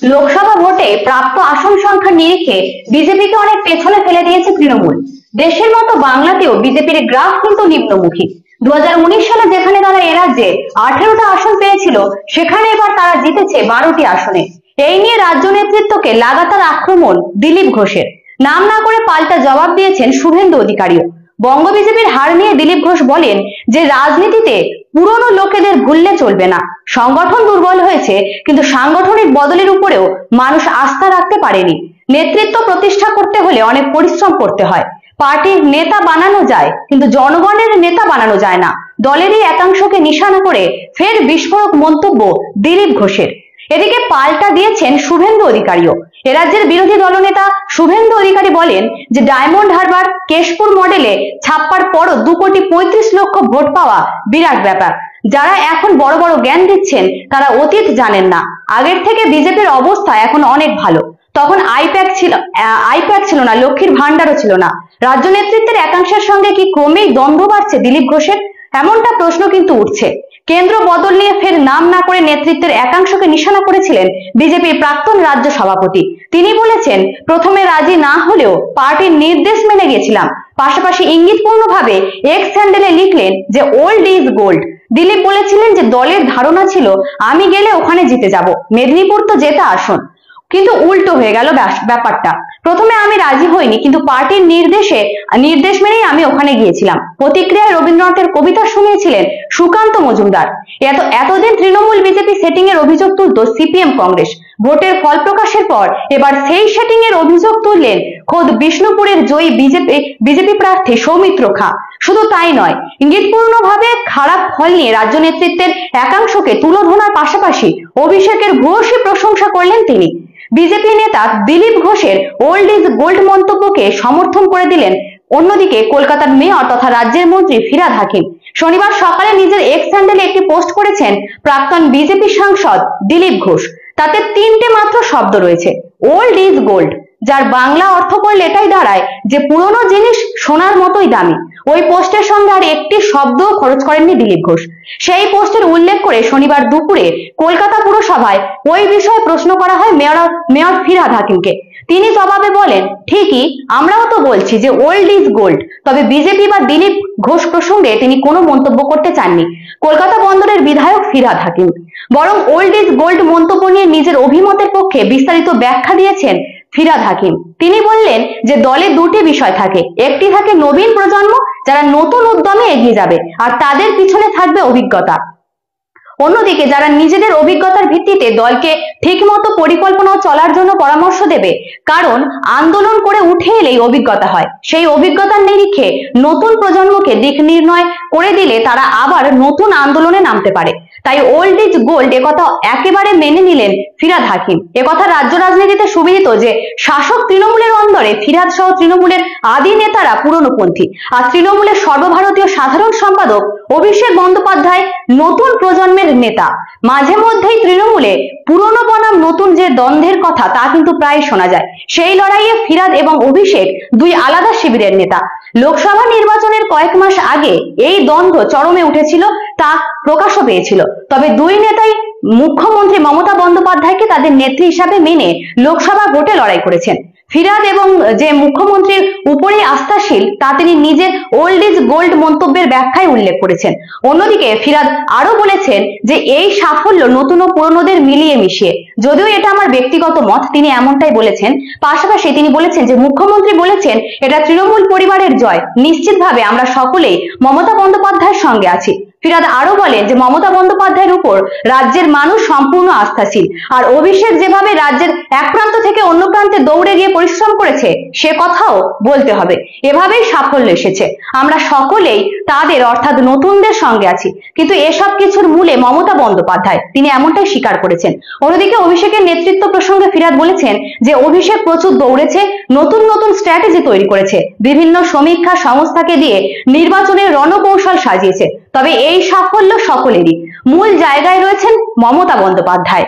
লোকসভা ভোটে প্রাপ্ত আসন সংখ্যার নিরিখে বিজেপিকে অনেক পেছনে ফেলে দিয়েছে তৃণমূল। দেশের মতো বাংলাতেও বিজেপির গ্রাফ কিন্তু নিম্নমুখী। 2019 সালে যেখানে তারা এ রাজ্যে 18টা আসন পেয়েছিল, সেখানে এবার তারা জিতেছে 12টি আসনে। এই নিয়ে রাজ্য নেতৃত্বকে লাগাতার আক্রমণ দিলীপ ঘোষের। নাম না করে পাল্টা জবাব দিয়েছেন শুভেন্দু অধিকারীও। বঙ্গ বিজেপির হার নিয়ে দিলীপ ঘোষ বলেন যে রাজনীতিতে পুরনো লোকেদের ভুললে চলবে না। সংগঠন দুর্বল হয়েছে, কিন্তু সাংগঠনিক বদলের উপরেও মানুষ আস্থা রাখতে পারেনি। নেতৃত্ব প্রতিষ্ঠা করতে হলে অনেক পরিশ্রম করতে হয়। পার্টির নেতা বানানো যায়, কিন্তু জনগণের নেতা বানানো যায় না। দলেরই একাংশকে নিশানা করে ফের বিস্ফোরক মন্তব্য দিলীপ ঘোষের। এদিকে পাল্টা দিয়েছেন শুভেন্দু অধিকারীও। এ রাজ্যের বিরোধী দলনেতা শুভেন্দু অধিকারী বলেন যে ডায়মন্ড হারবার কেশপুর মডেলে ছাপ্পার পরও 2,35,00,000 ভোট পাওয়া বিরাট ব্যাপার। যারা এখন বড় বড় জ্ঞান দিচ্ছেন তারা অতীত জানেন না। আগের থেকে বিজেপির অবস্থা এখন অনেক ভালো। তখন আইপ্যাক ছিল না, লক্ষ্মীর ভান্ডারও ছিল না। রাজ্য নেতৃত্বের একাংশের সঙ্গে কি ক্রমেই দ্বন্দ্ব বাড়ছে দিলীপ ঘোষের? এমনটা প্রশ্ন কিন্তু উঠছে। কেন্দ্র বদল নিয়ে ফের নাম না করে নেতৃত্বের একাংশকে নিশানা করেছিলেন বিজেপির প্রাক্তন রাজ্য সভাপতি। তিনি বলেছেন, প্রথমে রাজি না হলেও পার্টির নির্দেশ মেনে গেছিলাম। পাশাপাশি ইঙ্গিতপূর্ণভাবে এক্স হ্যান্ডেলে লিখলেন যে ওল্ড ইজ গোল্ড। দিলীপ বলেছিলেন যে দলের ধারণা ছিল আমি গেলে ওখানে জিতে যাব, মেদিনীপুর তো জেতা আসন। কিন্তু উল্টো হয়ে গেল ব্যাপারটা। প্রথমে আমি রাজি হইনি, কিন্তু পার্টির নির্দেশ মেনেই আমি ওখানে গিয়েছিলাম। প্রতিক্রিয়ায় রবীন্দ্রনাথের কবিতা শুনিয়েছিলেন সুকান্ত মজুমদার। এতদিন তৃণমূল বিজেপি সেটিং এর অভিযোগ তুলত সিপিএম কংগ্রেস। ভোটের ফল প্রকাশের পর এবার সেই সেটিং এর অভিযোগ তুললেন খোদ বিষ্ণুপুরের জয়ী বিজেপি প্রার্থী সৌমিত্র খাঁ। শুধু তাই নয়, ইঙ্গিতপূর্ণভাবে খারাপ ফল নিয়ে রাজ্য নেতৃত্বের একাংশকে তুলোধনার পাশাপাশি অভিষেকের ভূয়সী প্রশংসা করলেন তিনি। বিজেপি নেতা দিলীপ ঘোষের ওল্ড ইজ গোল্ড মন্তব্যকে সমর্থন করে দিলেন অন্যদিকে কলকাতার মেয়র তথা রাজ্যের মন্ত্রী ফিরহাদ হাকিম। শনিবার সকালে নিজের এক্স হ্যান্ডেলে একটি পোস্ট করেছেন প্রাক্তন বিজেপি সাংসদ দিলীপ ঘোষ। তাতে 3টে মাত্র শব্দ রয়েছে, ওল্ড ইজ গোল্ড, যার বাংলা অর্থ করলে এটাই দাঁড়ায় যে পুরনো জিনিস সোনার মতোই দামি। ওই পোস্টের সঙ্গে আর একটি শব্দও খরচ করেননি দিলীপ ঘোষ। সেই পোস্টের উল্লেখ করে শনিবার দুপুরে কলকাতা পুরসভায় ওই বিষয়ে প্রশ্ন করা হয় মেয়র ফিরহাদ হাকিমকে। তিনি জবাবে বলেন, ঠিকই, আমরাও তো বলছি যে ওল্ড ইজ গোল্ড। তবে বিজেপি বা দিলীপ ঘোষ প্রসঙ্গে তিনি কোনো মন্তব্য করতে চাননি কলকাতা বন্দরের বিধায়ক ফিরহাদ হাকিম। বরং ওল্ড ইজ গোল্ড মন্তব্য নিয়ে নিজের অভিমতের পক্ষে বিস্তারিত ব্যাখ্যা দিয়েছেন ফিরহাদ হাকিম। তিনি বললেন যে দলে দুটি বিষয় থাকে, একটি থাকে নবীন প্রজন্ম, যারা নতুন উদ্যমে এগিয়ে যাবে, আর তাদের পিছনে থাকবে অভিজ্ঞতা। অন্যদিকে যারা নিজেদের অভিজ্ঞতার ভিত্তিতে দলকে ঠিকমতো পরিকল্পনা চলার জন্য পরামর্শ দেবে। কারণ আন্দোলন করে উঠে এলেই অভিজ্ঞতা হয়, সেই অভিজ্ঞতার নিরিখে নতুন প্রজন্মকে দিক নির্ণয় করে দিলে তারা আবার নতুন আন্দোলনে নামতে পারে। তাই ওল্ড ইজ গোল্ড একথা একেবারে মেনে নিলেন ফিরহাদ হাকিম। একথা রাজ্য রাজনীতিতে সুবিদিত যে শাসক তৃণমূলের অন্দরে ফিরহাদ সহ তৃণমূলের আদি নেতারা পুরনোপন্থী, আর তৃণমূলের সর্বভারতীয় সাধারণ সম্পাদক অভিষেক বন্দ্যোপাধ্যায় নতুন প্রজন্মের নেতা। মাঝে মধ্যেই তৃণমূলে পুরনো বনাম নতুন যে দ্বন্দ্বের কথা তা কিন্তু প্রায় শোনা যায়। সেই লড়াইয়ে ফিরহাদ এবং অভিষেক দুই আলাদা শিবিরের নেতা। লোকসভা নির্বাচনের কয়েক মাস আগে এই দ্বন্দ্ব চরমে উঠেছিল, তা প্রকাশও পেয়েছিল। তবে দুই নেতাই মুখ্যমন্ত্রী মমতা বন্দ্যোপাধ্যায়কে তাদের নেত্রী হিসাবে মেনে লোকসভা ভোটে লড়াই করেছেন। ফিরহাদ এবং যে মুখ্যমন্ত্রীর উপরেই আস্থাশীল তা তিনি নিজের ওল্ড ইজ গোল্ড মন্তব্যের ব্যাখ্যায় উল্লেখ করেছেন। অন্যদিকে ফিরহাদ আরো বলেছেন যে এই সাফল্য নতুন ও পুরনোদের মিলিয়ে মিশিয়ে। যদিও এটা আমার ব্যক্তিগত মত, তিনি এমনটাই বলেছেন। পাশাপাশি তিনি বলেছেন যে মুখ্যমন্ত্রী বলেছেন এটা তৃণমূল পরিবারের জয়, নিশ্চিতভাবে আমরা সকলেই মমতা বন্দ্যোপাধ্যায়ের সঙ্গে আছি। ফিরহাদ আরো বলেন যে মমতা বন্দ্যোপাধ্যায়ের উপর রাজ্যের মানুষ সম্পূর্ণ আস্থাশীল, আর অভিষেক যেভাবে রাজ্যের এক প্রান্ত থেকে অন্য প্রান্তে দৌড়ে গিয়ে পরিশ্রম করেছে সে কথাও বলতে হবে। এভাবেই সাফল্য এসেছে, আমরা সকলেই তাদের অর্থাৎ নতুনদের সঙ্গে আছি। কিন্তু এসব কিছুর মূলে মমতা বন্দ্যোপাধ্যায়, তিনি এমনটাই স্বীকার করেছেন। অন্যদিকে অভিষেকের নেতৃত্ব প্রসঙ্গে ফিরহাদ বলেছেন যে অভিষেক প্রচুর দৌড়েছে, নতুন নতুন স্ট্র্যাটেজি তৈরি করেছে, বিভিন্ন সমীক্ষা সংস্থাকে দিয়ে নির্বাচনের রণকৌশল সাজিয়েছে। তবে এই সাফল্য সকলেরই, মূল জায়গায় রয়েছেন মমতা বন্দ্যোপাধ্যায়।